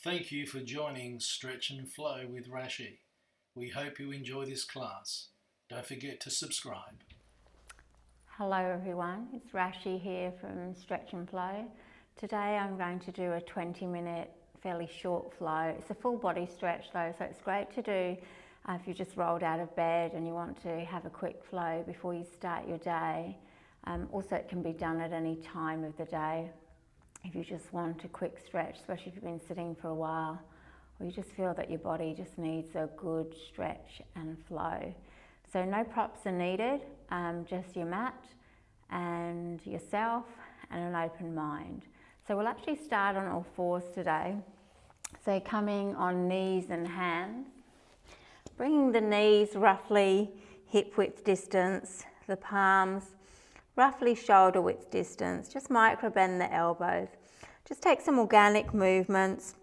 Thank you for joining Stretch and Flow with Rashi. We hope you enjoy this class. Don't forget to subscribe. Hello everyone, it's Rashi here from Stretch and Flow. Today I'm going to do a 20-minute fairly short flow. It's a full body stretch though, so it's great to do if you just rolled out of bed and you want to have a quick flow before you start your day. Also it can be done at any time of the day if you just want a quick stretch, especially if you've been sitting for a while or you just feel that your body just needs a good stretch and flow. So no props are needed, just your mat and yourself and an open mind. So we'll actually start on all fours today. So coming on knees and hands, bringing the knees roughly hip width distance, the palms roughly shoulder width distance, just micro bend the elbows. Just take some organic movements,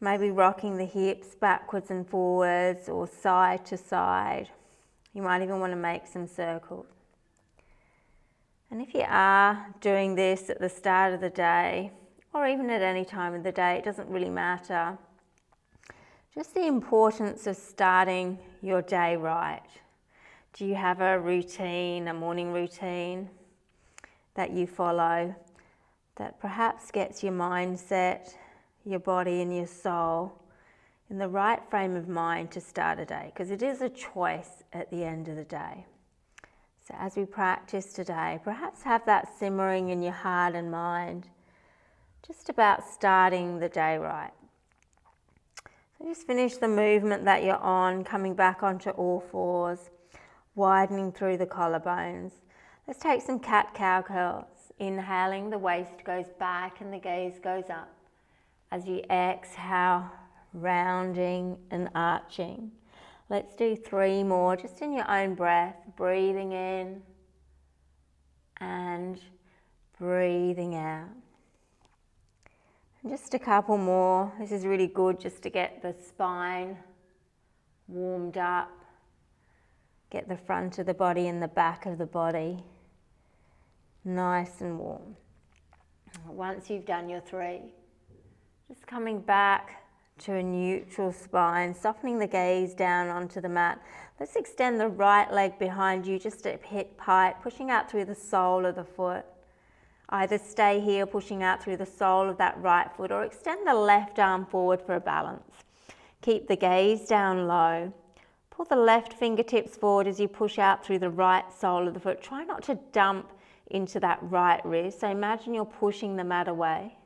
maybe rocking the hips backwards and forwards or side to side. You might even want to make some circles. And if you are doing this at the start of the day, or even at any time of the day, it doesn't really matter. Just the importance of starting your day right. Do you have a routine, a morning routine that you follow that perhaps gets your mindset, your body and your soul in the right frame of mind to start a day? Because it is a choice at the end of the day. So as we practice today, perhaps have that simmering in your heart and mind, just about starting the day right. So just finish the movement that you're on, coming back onto all fours, widening through the collarbones. Let's take some cat-cow curls. Inhaling, the waist goes back and the gaze goes up. As you exhale, rounding and arching. Let's do 3 more, just in your own breath, breathing in and breathing out. And just a couple more. This is really good just to get the spine warmed up, get the front of the body and the back of the body nice and warm. Once you've done your 3, just coming back to a neutral spine, softening the gaze down onto the mat. Let's extend the right leg behind you just at hip height, pushing out through the sole of the foot. Either stay here, pushing out through the sole of that right foot, or extend the left arm forward for a balance. Keep the gaze down low. Pull the left fingertips forward as you push out through the right sole of the foot. Try not to dump into that right wrist. So imagine you're pushing the mat away.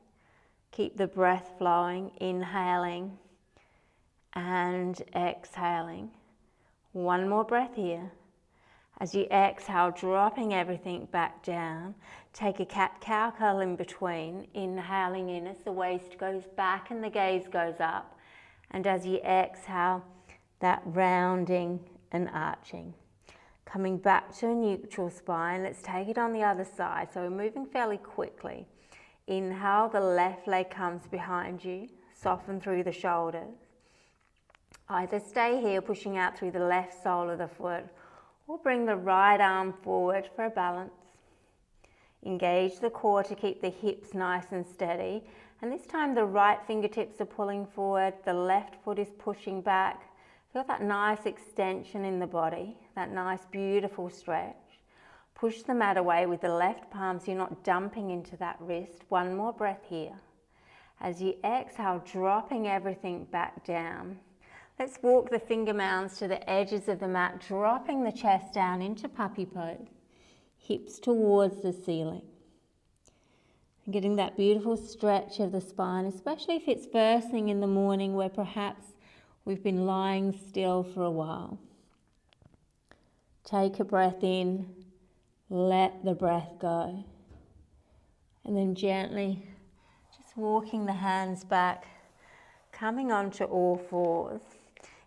Keep the breath flowing, inhaling and exhaling. 1 more breath here. As you exhale, dropping everything back down, take a cat-cow curl in between, inhaling in as the waist goes back and the gaze goes up. And as you exhale, that rounding and arching. Coming back to a neutral spine, let's take it on the other side. So we're moving fairly quickly. Inhale, the left leg comes behind you, soften through the shoulders. Either stay here, pushing out through the left sole of the foot, or bring the right arm forward for a balance. Engage the core to keep the hips nice and steady. And this time the right fingertips are pulling forward, the left foot is pushing back. Feel that nice extension in the body, that nice beautiful stretch. Push the mat away with the left palm so you're not dumping into that wrist. 1 more breath here. As you exhale, dropping everything back down. Let's walk the finger mounds to the edges of the mat, dropping the chest down into puppy pose. Hips towards the ceiling. And getting that beautiful stretch of the spine, especially if it's first thing in the morning where perhaps we've been lying still for a while. Take a breath in, let the breath go. And then gently, just walking the hands back, coming onto all fours.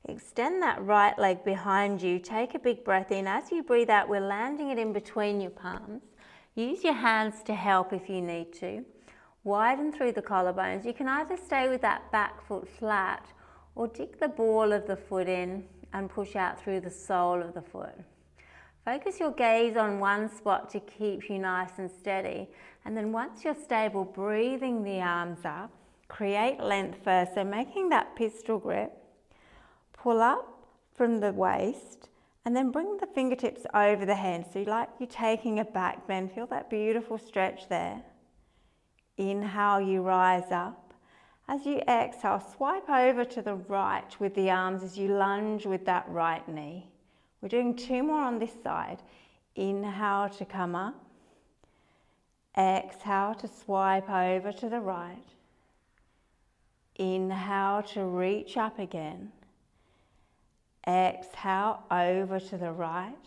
Extend that right leg behind you. Take a big breath in. As you breathe out, we're landing it in between your palms. Use your hands to help if you need to. Widen through the collarbones. You can either stay with that back foot flat or dig the ball of the foot in and push out through the sole of the foot. Focus your gaze on one spot to keep you nice and steady. And then once you're stable, breathing the arms up, Create length first, so making that pistol grip. Pull up from the waist and then bring the fingertips over the hands. So you're taking a back bend. Feel that beautiful stretch there. Inhale, you rise up. As you exhale, swipe over to the right with the arms as you lunge with that right knee. We're doing 2 more on this side. Inhale to come up. Exhale to swipe over to the right. Inhale to reach up again. Exhale over to the right.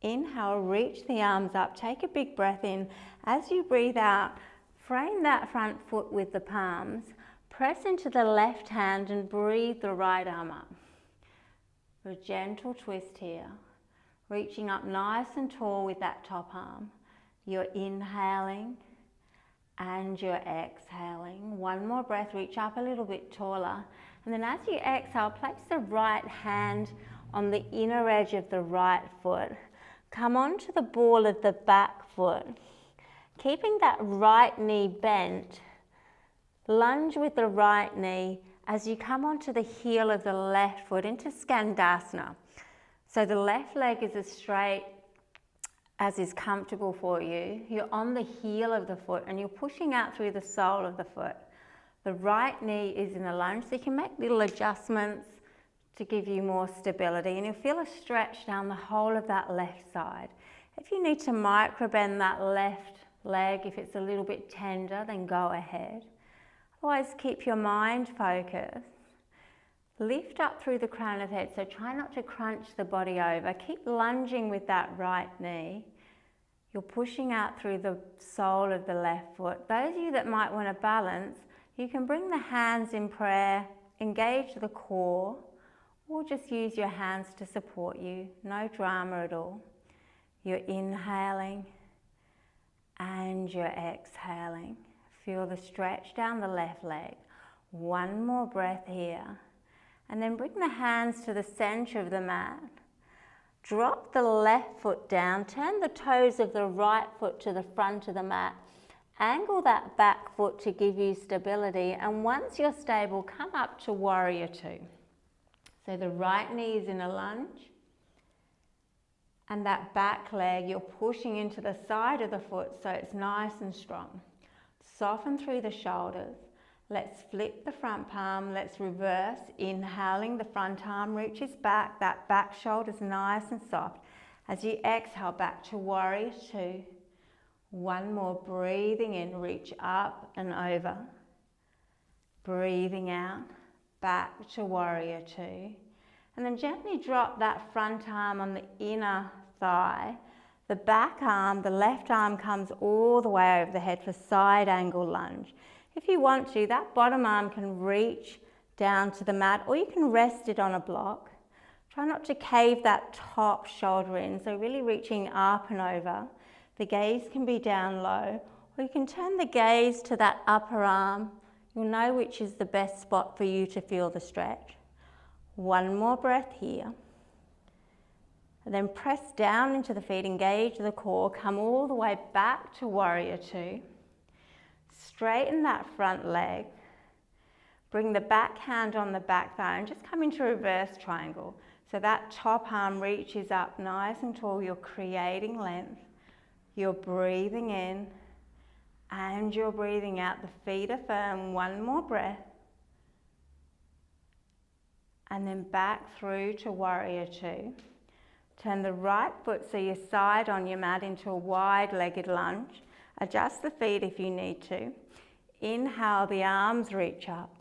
Inhale, reach the arms up. Take a big breath in. As you breathe out, frame that front foot with the palms. Press into the left hand and breathe the right arm up. A gentle twist here. Reaching up nice and tall with that top arm. You're inhaling and you're exhaling. 1 more breath, reach up a little bit taller. And then as you exhale, place the right hand on the inner edge of the right foot. Come onto the ball of the back foot. Keeping that right knee bent, lunge with the right knee as you come onto the heel of the left foot into Skandasana. So the left leg is as straight as is comfortable for you. You're on the heel of the foot and you're pushing out through the sole of the foot. The right knee is in a lunge, so you can make little adjustments to give you more stability, and you'll feel a stretch down the whole of that left side. If you need to micro bend that left leg, if it's a little bit tender, then go ahead. Otherwise, keep your mind focused. Lift up through the crown of the head, so try not to crunch the body over. Keep lunging with that right knee. You're pushing out through the sole of the left foot. Those of you that might want to balance, you can bring the hands in prayer, engage the core, or just use your hands to support you. No drama at all. You're inhaling and you're exhaling. Feel the stretch down the left leg. 1 more breath here. And then bring the hands to the center of the mat. Drop the left foot down. Turn the toes of the right foot to the front of the mat. Angle that back foot to give you stability. And once you're stable, come up to warrior 2. So the right knee is in a lunge. And that back leg, you're pushing into the side of the foot so it's nice and strong. Soften through the shoulders. Let's flip the front palm. Let's reverse. Inhaling, the front arm reaches back. That back shoulder's nice and soft. As you exhale, back to warrior 2. 1 more, breathing in, reach up and over. Breathing out, back to warrior 2. And then gently drop that front arm on the inner thigh. The back arm, the left arm comes all the way over the head for side angle lunge. If you want to, that bottom arm can reach down to the mat, or you can rest it on a block. Try not to cave that top shoulder in, so really reaching up and over. The gaze can be down low, or you can turn the gaze to that upper arm. You'll know which is the best spot for you to feel the stretch. 1 more breath here. And then press down into the feet, engage the core, come all the way back to warrior 2. Straighten that front leg. Bring the back hand on the back thigh and just come into reverse triangle. So that top arm reaches up nice and tall. You're creating length. You're breathing in and you're breathing out. The feet are firm. 1 more breath. And then back through to warrior 2. Turn the right foot so you're side on your mat into a wide-legged lunge. Adjust the feet if you need to. Inhale, the arms reach up.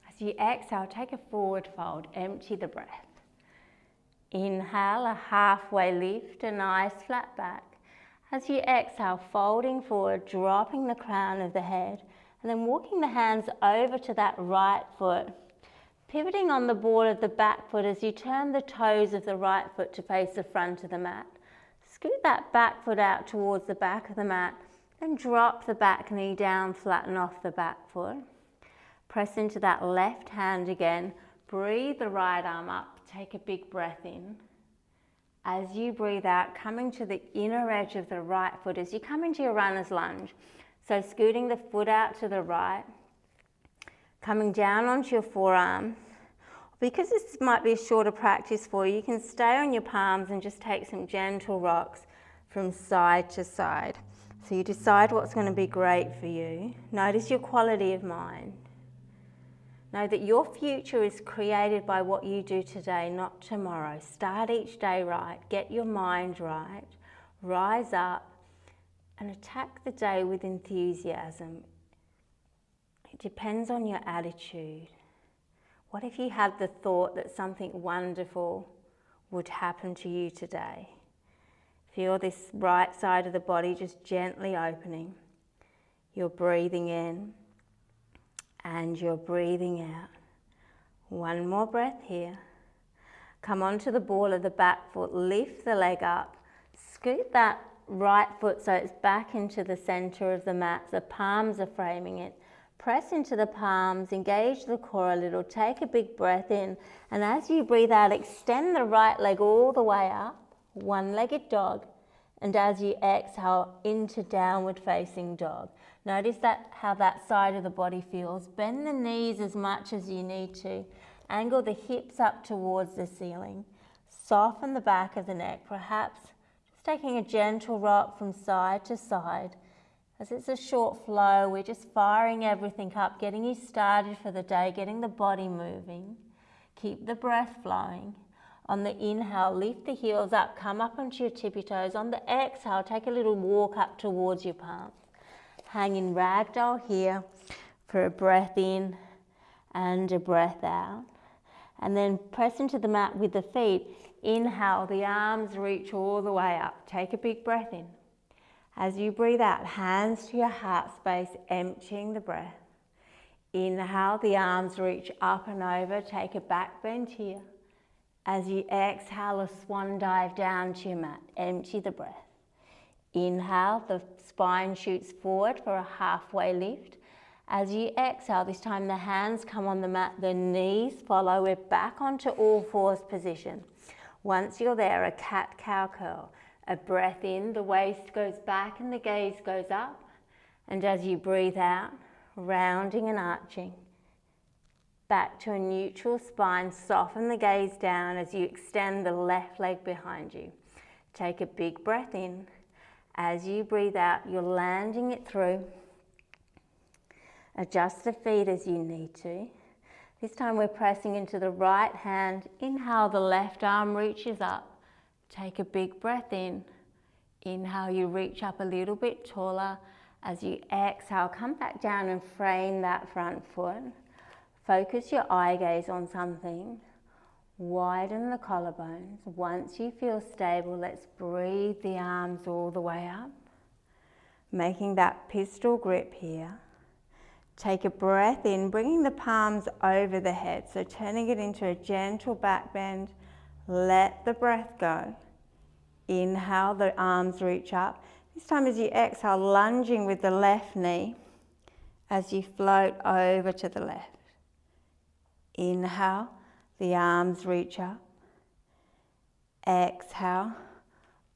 As you exhale, take a forward fold, empty the breath. Inhale, a halfway lift, a nice flat back. As you exhale, folding forward, dropping the crown of the head, and then walking the hands over to that right foot. Pivoting on the ball of the back foot as you turn the toes of the right foot to face the front of the mat. Scoot that back foot out towards the back of the mat, then drop the back knee down, flatten off the back foot. Press into that left hand again. Breathe the right arm up. Take a big breath in. As you breathe out, coming to the inner edge of the right foot as you come into your runner's lunge. So scooting the foot out to the right, Coming down onto your forearm. Because this might be a shorter practice for you, you can stay on your palms and just take some gentle rocks from side to side. So you decide what's going to be great for you. Notice your quality of mind. Know that your future is created by what you do today, not tomorrow. Start each day right, get your mind right, rise up and attack the day with enthusiasm. It depends on your attitude. What if you had the thought that something wonderful would happen to you today? Feel this right side of the body just gently opening. You're breathing in and you're breathing out. One more breath here. Come onto the ball of the back foot, lift the leg up, scoot that right foot so it's back into the center of the mat. The palms are framing it. Press into the palms, engage the core a little, take a big breath in, and as you breathe out, extend the right leg all the way up, one-legged dog, and as you exhale into downward facing dog. Notice that how that side of the body feels. Bend the knees as much as you need to. Angle the hips up towards the ceiling. Soften the back of the neck, perhaps just taking a gentle rock from side to side. As it's a short flow, we're just firing everything up, getting you started for the day, getting the body moving. Keep the breath flowing. On the inhale, lift the heels up, come up onto your tippy toes. On the exhale, take a little walk up towards your palms. Hang in ragdoll here for a breath in and a breath out. And then press into the mat with the feet. Inhale, the arms reach all the way up. Take a big breath in. As you breathe out, hands to your heart space, emptying the breath. Inhale, the arms reach up and over. Take a back bend here. As you exhale, a swan dive down to your mat. Empty the breath. Inhale, the spine shoots forward for a halfway lift. As you exhale, this time the hands come on the mat, the knees follow. We're back onto all fours position. Once you're there, a cat-cow curl. A breath in, the waist goes back and the gaze goes up. And as you breathe out, rounding and arching. Back to a neutral spine, soften the gaze down as you extend the left leg behind you. Take a big breath in. As you breathe out, you're landing it through. Adjust the feet as you need to. This time we're pressing into the right hand. Inhale, the left arm reaches up. Take a big breath in. Inhale, you reach up a little bit taller. As you exhale, come back down and frame that front foot. Focus your eye gaze on something. Widen the collarbones. Once you feel stable, let's breathe the arms all the way up. Making that pistol grip here. Take a breath in, bringing the palms over the head. So turning it into a gentle back bend. Let the breath go. Inhale, the arms reach up. This time as you exhale, lunging with the left knee as you float over to the left. Inhale, the arms reach up. Exhale,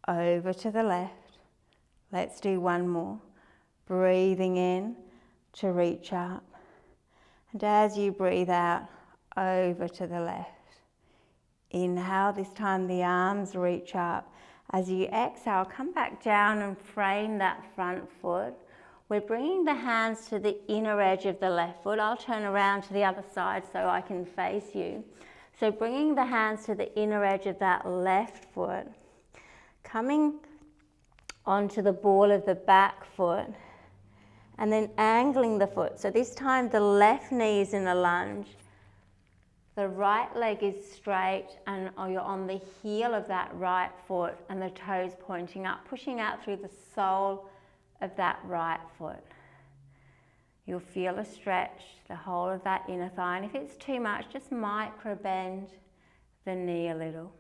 over to the left. Let's do one more. Breathing in to reach up. And as you breathe out, over to the left. Inhale, this time the arms reach up. As you exhale, come back down and frame that front foot. We're bringing the hands to the inner edge of the left foot. I'll turn around to the other side so I can face you. So bringing the hands to the inner edge of that left foot. Coming onto the ball of the back foot. And then angling the foot. So this time the left knee is in a lunge. The right leg is straight and you're on the heel of that right foot and the toes pointing up, pushing out through the sole of that right foot. You'll feel a stretch, the whole of that inner thigh. And if it's too much, just micro bend the knee a little.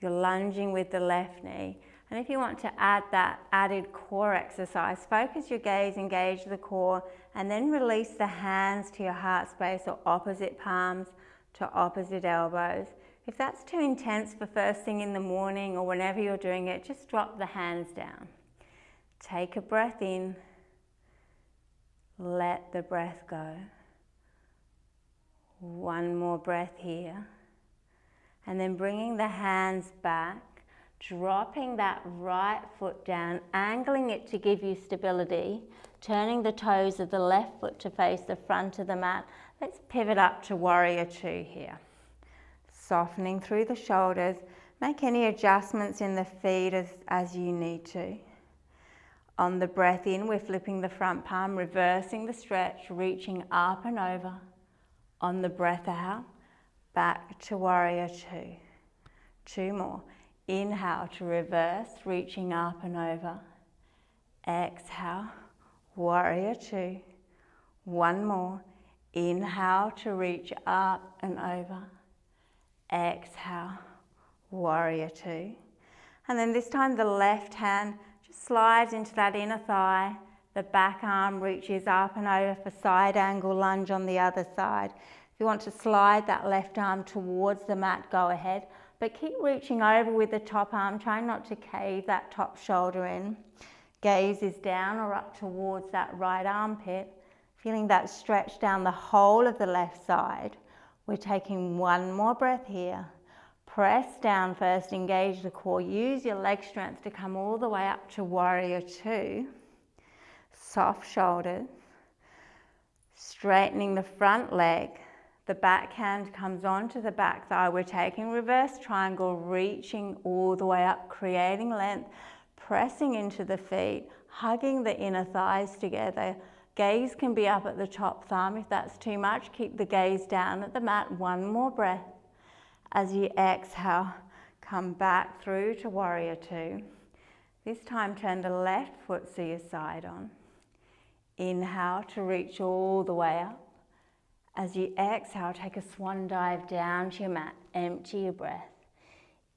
You're lunging with the left knee. And if you want to add that added core exercise, focus your gaze, engage the core, and then release the hands to your heart space or opposite palms to opposite elbows. If that's too intense for first thing in the morning or whenever you're doing it, just drop the hands down. Take a breath in. Let the breath go. One more breath here. And then bringing the hands back, dropping that right foot down, angling it to give you stability, turning the toes of the left foot to face the front of the mat. Let's pivot up to warrior two here. Softening through the shoulders. Make any adjustments in the feet as you need to. On the breath in, we're flipping the front palm, reversing the stretch, reaching up and over. On the breath out, back to warrior two. Two more. Inhale to reverse, reaching up and over. Exhale, warrior two. One more. Inhale to reach up and over. Exhale, warrior two. And then this time the left hand just slides into that inner thigh. The back arm reaches up and over for side angle lunge on the other side. If you want to slide that left arm towards the mat, go ahead. But keep reaching over with the top arm, trying not to cave that top shoulder in. Gaze is down or up towards that right armpit. Feeling that stretch down the whole of the left side. We're taking one more breath here. Press down first, engage the core. Use your leg strength to come all the way up to warrior two. Soft shoulders. Straightening the front leg. The back hand comes onto the back thigh. We're taking reverse triangle, reaching all the way up, creating length, pressing into the feet, hugging the inner thighs together. Gaze can be up at the top thumb. If that's too much, keep the gaze down at the mat. One more breath. As you exhale, come back through to warrior two. This time turn the left foot so you're side on. Inhale to reach all the way up. As you exhale, take a swan dive down to your mat. Empty your breath.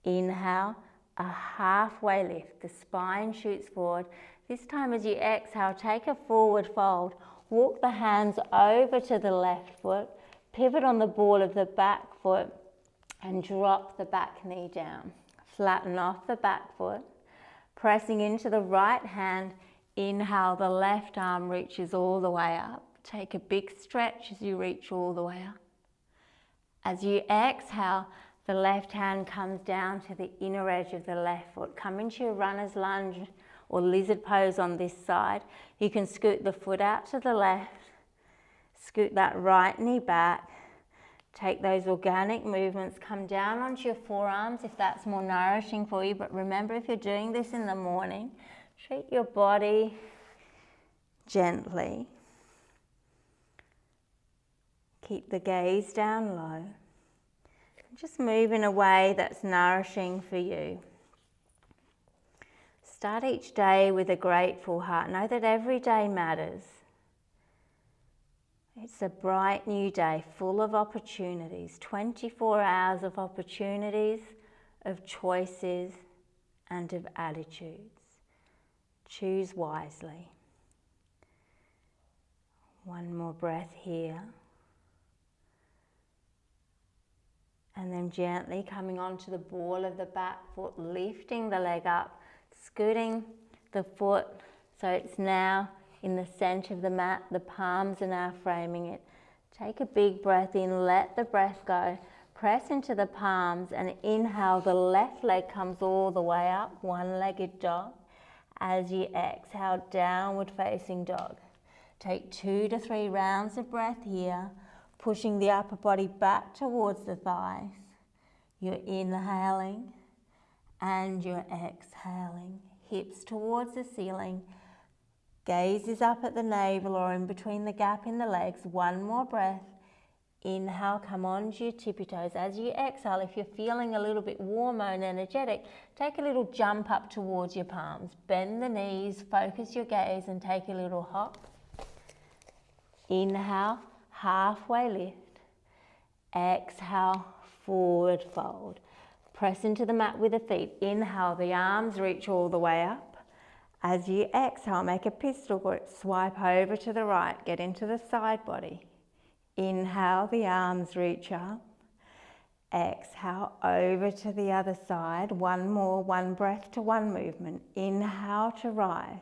Inhale, a halfway lift. The spine shoots forward. This time as you exhale, take a forward fold. Walk the hands over to the left foot. Pivot on the ball of the back foot and drop the back knee down. Flatten off the back foot. Pressing into the right hand. Inhale, the left arm reaches all the way up. Take a big stretch as you reach all the way up. As you exhale, the left hand comes down to the inner edge of the left foot. Come into your runner's lunge or lizard pose on this side. You can scoot the foot out to the left, scoot that right knee back, take those organic movements, come down onto your forearms if that's more nourishing for you. But remember, if you're doing this in the morning, treat your body gently. Keep the gaze down low. Just move in a way that's nourishing for you. Start each day with a grateful heart. Know that every day matters. It's a bright new day full of opportunities, 24 hours of opportunities, of choices, and of attitudes. Choose wisely. One more breath here. And then gently coming onto the ball of the back foot, lifting the leg up, scooting the foot so it's now in the center of the mat. The palms are now framing it. Take a big breath in, let the breath go. Press into the palms and inhale, the left leg comes all the way up, one-legged dog. As you exhale, downward facing dog. Take 2 to 3 rounds of breath here, pushing the upper body back towards the thighs. You're inhaling and you're exhaling. Hips towards the ceiling. Gaze is up at the navel or in between the gap in the legs. One more breath. Inhale, come onto your tippy toes. As you exhale, if you're feeling a little bit warmer and energetic, take a little jump up towards your palms. Bend the knees, focus your gaze and take a little hop. Inhale, halfway lift. Exhale, forward fold. Press into the mat with the feet. Inhale, the arms reach all the way up. As you exhale, make a pistol grip. Swipe over to the right, get into the side body. Inhale, the arms reach up. Exhale, over to the other side. One more, one breath to one movement. Inhale to rise.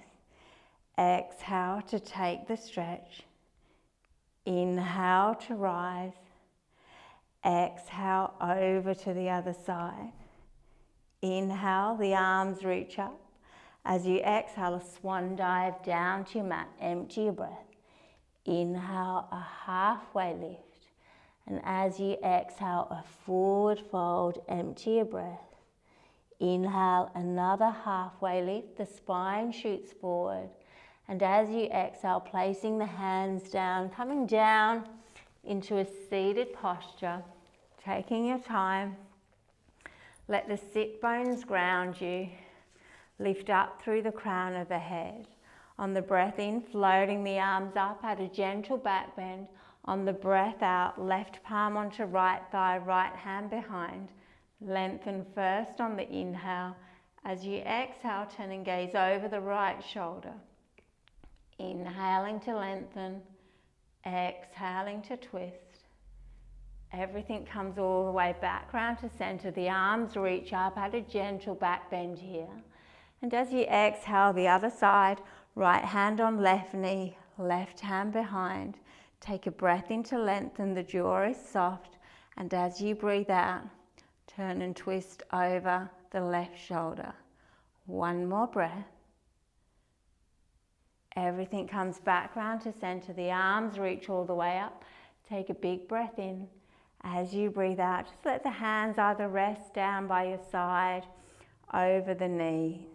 Exhale to take the stretch. Inhale to rise. Exhale over to the other side. Inhale, the arms reach up. As you exhale, a swan dive down to your mat. Empty your breath. Inhale, a halfway lift. And as you exhale, a forward fold. Empty your breath. Inhale, another halfway lift. The spine shoots forward. And as you exhale, placing the hands down, coming down into a seated posture, taking your time. Let the sit bones ground you. Lift up through the crown of the head. On the breath in, floating the arms up at a gentle back bend. On the breath out, left palm onto right thigh, right hand behind. Lengthen first on the inhale. As you exhale, turn and gaze over the right shoulder. Inhaling to lengthen, exhaling to twist. Everything comes all the way back round to center. The arms reach up at a gentle back bend here. And as you exhale, the other side, right hand on left knee, left hand behind. Take a breath in to lengthen, the jaw is soft. And as you breathe out, turn and twist over the left shoulder. One more breath. Everything comes back round to center. The arms reach all the way up. Take a big breath in. As you breathe out, just let the hands either rest down by your side, over the knees.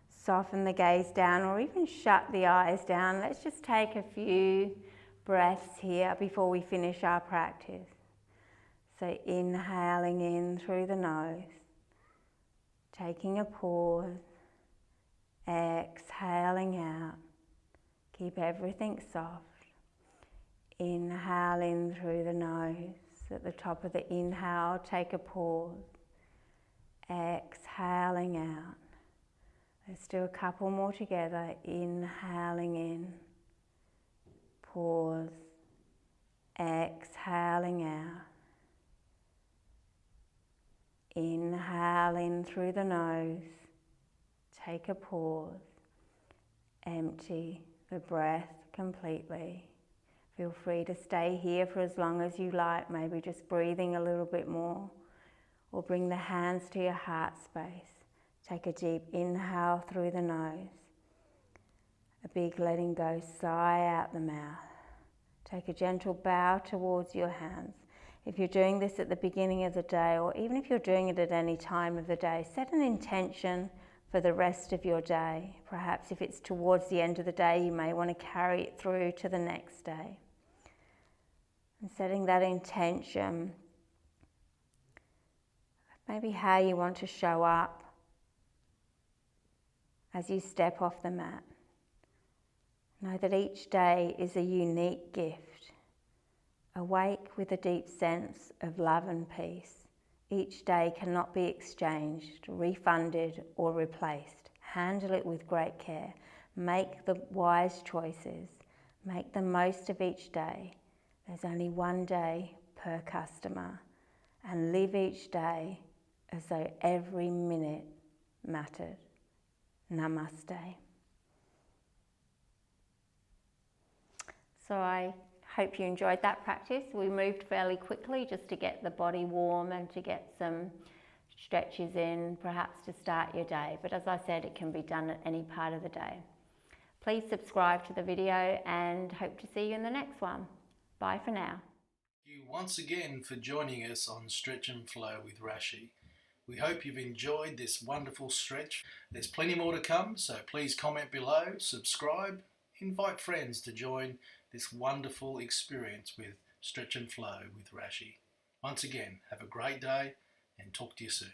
Soften the gaze down or even shut the eyes down. Let's just take a few breaths here before we finish our practice. So inhaling in through the nose, taking a pause, exhaling out. Keep everything soft. Inhale in through the nose. At the top of the inhale, take a pause. Exhaling out. Let's do a couple more together. Inhaling in. Pause. Exhaling out. Inhale in through the nose. Take a pause. Empty the breath completely. Feel free to stay here for as long as you like, maybe just breathing a little bit more. Or bring the hands to your heart space. Take a deep inhale through the nose. A big letting go sigh out the mouth. Take a gentle bow towards your hands. If you're doing this at the beginning of the day, or even if you're doing it at any time of the day, set an intention for the rest of your day. Perhaps if it's towards the end of the day, you may want to carry it through to the next day. And setting that intention, maybe how you want to show up as you step off the mat. Know that each day is a unique gift. Awake with a deep sense of love and peace. Each day cannot be exchanged, refunded or replaced. Handle it with great care. Make the wise choices. Make the most of each day. There's only one day per customer. And live each day as though every minute mattered. Namaste. So I hope you enjoyed that practice. We moved fairly quickly just to get the body warm and to get some stretches in, perhaps to start your day. But as I said, it can be done at any part of the day. Please subscribe to the video and hope to see you in the next one. Bye for now. Thank you once again for joining us on Stretch and Flow with Rashi. We hope you've enjoyed this wonderful stretch. There's plenty more to come, so please comment below, subscribe, invite friends to join this wonderful experience with Stretch and Flow with Rashi. Once again, have a great day and talk to you soon.